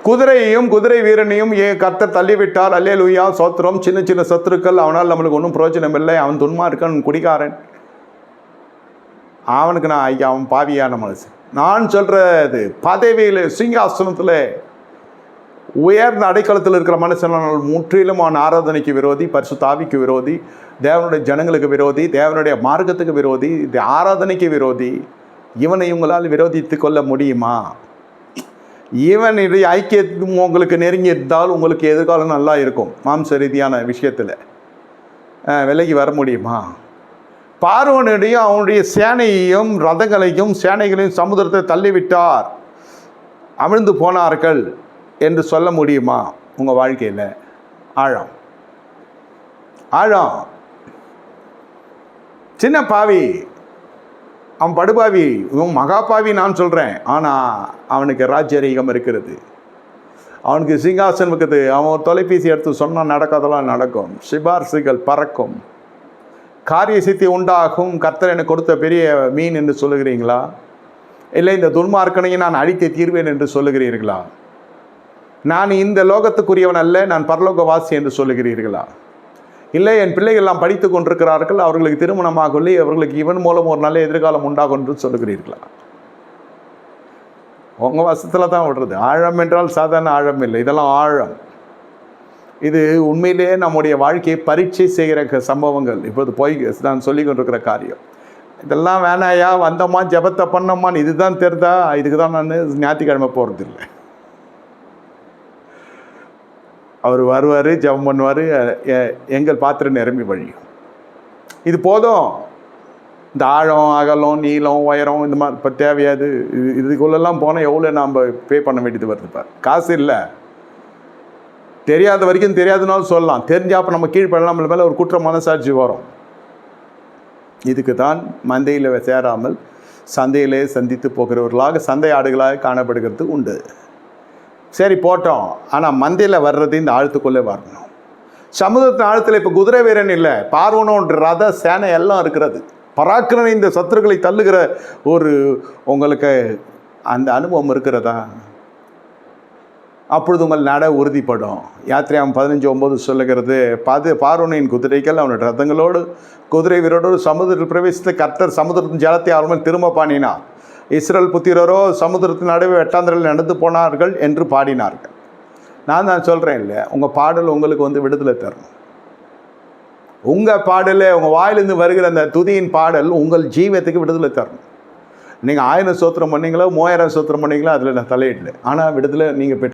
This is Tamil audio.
குதிரையையும் குதிரை வீரனையும் கர்த்தர் தள்ளிவிட்டார். அல்லேலூயா, சோத்திரம். சின்ன சின்ன சத்துருக்கள், அவனால் நம்மளுக்கு ஒன்றும் பிரயோஜனம் இல்லை. அவன் துன்மார்க்கன், குடிகாரன், அவனுக்கு நான் ஐயா அவன் பாவியான மனசு. நான் சொல்கிறது பதவியில் சிங்காசனத்தில் உயர்ந்த அடைக்கலத்தில் இருக்கிற மனுஷனால் முற்றிலுமான ஆராதனைக்கு விரோதி, பரிசுத்த ஆவிக்கு விரோதி, தேவனுடைய ஜனங்களுக்கு விரோதி, தேவனுடைய மார்க்கத்துக்கு விரோதி, ஆராதனைக்கு விரோதி. இவனை உங்களால் விரோதித்து கொள்ள முடியுமா? இவனுடைய ஐக்கியத்தும் உங்களுக்கு நெருங்கி இருந்தால் உங்களுக்கு எதிர்காலம் நல்லா இருக்கும். மாம்ச ரீதியான விஷயத்தில் விலகி வர முடியுமா? பார்வோனுடைய அவனுடைய சேனையையும் ரதங்களையும் சேனைகளையும் சமுதிரத்தை தள்ளிவிட்டார், அமிழ்ந்து போனார்கள் என்று சொல்ல முடியுமா? உங்கள் வாழ்க்கையில் ஆழம் ஆழம். சின்ன பாவி, அவன் படுபாவி, இவன் மகாபாவி நான் சொல்கிறேன். ஆனால் அவனுக்கு ராஜ்யரீகம் இருக்கிறது, அவனுக்கு சிங்காசனம் இருக்குது. அவன் ஒரு தொலைபேசி எடுத்து சொன்னால் நடக்காதெல்லாம் நடக்கும், சிபார்சுகள் பறக்கும், காரிய சித்தி உண்டாகும். கர்த்தர் எனக்கு கொடுத்த பெரிய மீன் என்று சொல்லுகிறீங்களா? இல்லை இந்த துன்மார்க்கனையும் நான் அழித்தே தீர்வேன் என்று சொல்லுகிறீர்களா? நான் இந்த லோகத்துக்குரியவன் அல்ல, நான் பரலோகவாசி என்று சொல்லுகிறீர்களா? இல்லை என் பிள்ளைகள் எல்லாம் படித்து கொண்டிருக்கிறார்கள், அவர்களுக்கு திருமணமாகவில்லை, அவர்களுக்கு இவன் மூலம் ஒரு நல்ல எதிர்காலம் உண்டாகும் என்று சொல்லுகிறீர்களா? உங்கள் வசத்தில் தான் விடுறது. ஆழம் என்றால் சாதாரண ஆழம் இல்லை, இதெல்லாம் ஆழம். இது உண்மையிலே நம்முடைய வாழ்க்கையை பரீட்சை செய்கிற சம்பவங்கள். இப்போது போய் நான் சொல்லி கொண்டிருக்கிற காரியம் இதெல்லாம் வேணாயா, வந்தோமா ஜபத்தை பண்ணோமான்னு இதுதான் தெரிதா? இதுக்கு தான் நான் ஞாயிற்றுக்கிழமை போகிறதில்லை. அவர் வருவார், ஜபம் பண்ணுவார், எங்கள் பாத்திரம் நிரம்பி வழியும். இது போதும். இந்த ஆழம், அகலம், நீளம், உயரம் இந்த மாதிரி இப்போ தேவையாது. இதுக்குள்ளெல்லாம் போனால் எவ்வளோ நாம் பே பண்ண வேண்டியது வருது பார். காசு இல்லை, தெரியாத வரைக்கும் தெரியாதுனாலும் சொல்லலாம். தெரிஞ்சால் அப்போ நம்ம கீழ்ப்படலாம், நம்மள மேலே ஒரு குற்ற மனசாட்சி வரும். இதுக்கு தான் மந்தையில் சேராமல் சந்தையிலே சந்தித்து போகிறவர்களாக சந்தை ஆடுகளாக காணப்படுகிறது உண்டு. சரி போட்டோம், ஆனால் மந்தையில் வர்றது இந்த ஆழத்துக்குள்ளே வரணும். சமுதிரத்தின் ஆழத்தில் இப்போ குதிரை வீரன் இல்லை, பார்வோனோன்ற ரத சேனை எல்லாம் இருக்கிறது. பராக்கிரம இந்த சத்துருக்களை தள்ளுகிற ஒரு உங்களுக்கு அந்த அனுபவம் இருக்கிறதா? அப்பொழுது உங்கள் நட உறுதிப்படும். யாத்திரையாம் 15:9 சொல்லுகிறது, பார்வோனின் குதிரைகள் அவனுடைய ரதங்களோடு குதிரை வீரரோடு சமுதிரத்தில் பிரவேசித்த கர்த்தர் சமுதிரத்தின் ஜலத்தை அவர்கள் திரும்ப பாடினார். இஸ்ரேல் புத்திரரோ சமுதிரத்தின் நடுவே வெட்டாந்தரையில் நடந்து போனார்கள் என்று பாடினார்கள். நான் தான் சொல்கிறேன் இல்லை, உங்கள் பாடல் உங்களுக்கு விடுதலை தரணும். உங்கள் பாடல், உங்கள் வாயிலிருந்து வருகிற அந்த துதியின் பாடல் உங்கள் ஜீவத்துக்கு விடுதலை தரணும். நீங்கள் 1000 சோத்திரம் பண்ணீங்களோ 3000 சோத்திரம் பண்ணீங்களோ அதில் நான் தலையிடல, ஆனால் விடுதலை நீங்கள் பெற்று